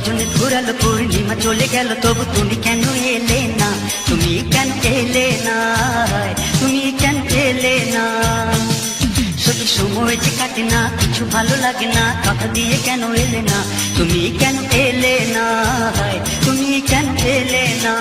রজনী ঘুরালো পূর্ণিমা চলে গেল, তবু তুমি কেন এলে না? তুমি কেন এলে না? তুমি কেন এলে না? সত্যি সময় যে কাটে না, কিছু ভালো লাগে না, কথা দিয়ে কেন এলে না? তুমি কেন এলে না? তুমি কেন এলে না?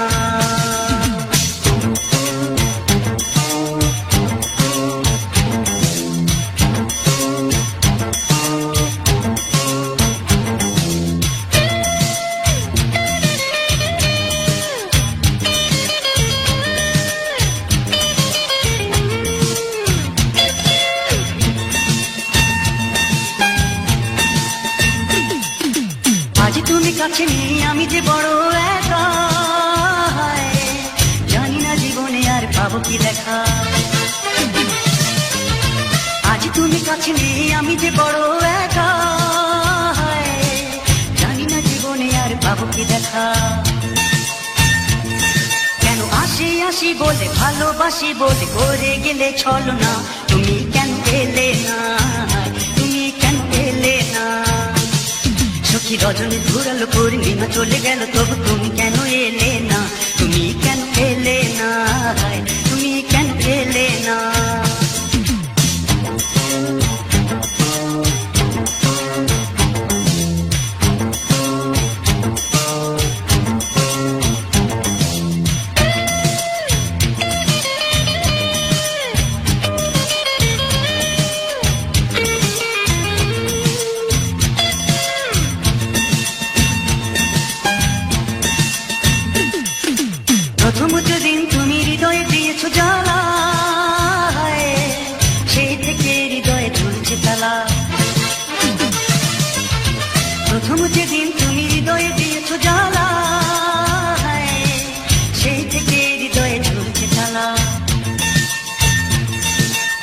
আজ তুমি কাছে নেই, আমি যে বড় একা, জানি না জীবনে আর পাবো কি দেখা। আজ তুমি কাছে নেই, আমি যে বড় একা, জানি না জীবনে আর পাবো কি দেখা। কেন আসি আসি বলে ভালোবাসি বলে করে গেলে ছলো না? তুমি কেন এলে না? তুমি কেন এলে না? সখী রজনী ঘুরালো পূর্ণিমা চলে গেল, তবু তুমি কেন এলে না? তুমি কেন এলে না? তুমি কেন এলে না? প্রথম যেদিন তুমি হৃদয়ে দিয়েছো জ্বালা, সেই থেকে হৃদয়ে ঝুলছে তালা। প্রথম যেদিন তুমি হৃদয়ে দিয়েছো জ্বালা, সেই থেকে হৃদয়ে ঝুলছে তালা।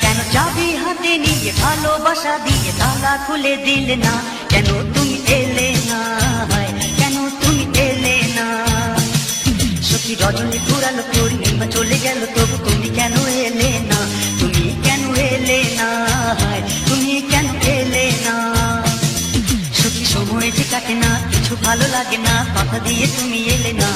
কেন চাবি হাতে নিয়ে ভালোবাসা দিয়ে তালা খুলে দিলে না? কেন তুমি এলে না? কেন তুমি এলে না? সখী রজনী ঘুরালো পূর্ণিমা চলে গেল, তবু তুমি কেন এলে না? তুমি কেন এলে না? তুমি কেন এলে না? সখী সময় যে কাটে না, কিছু ভালো লাগে না, কথা দিয়ে তুমি এলে না।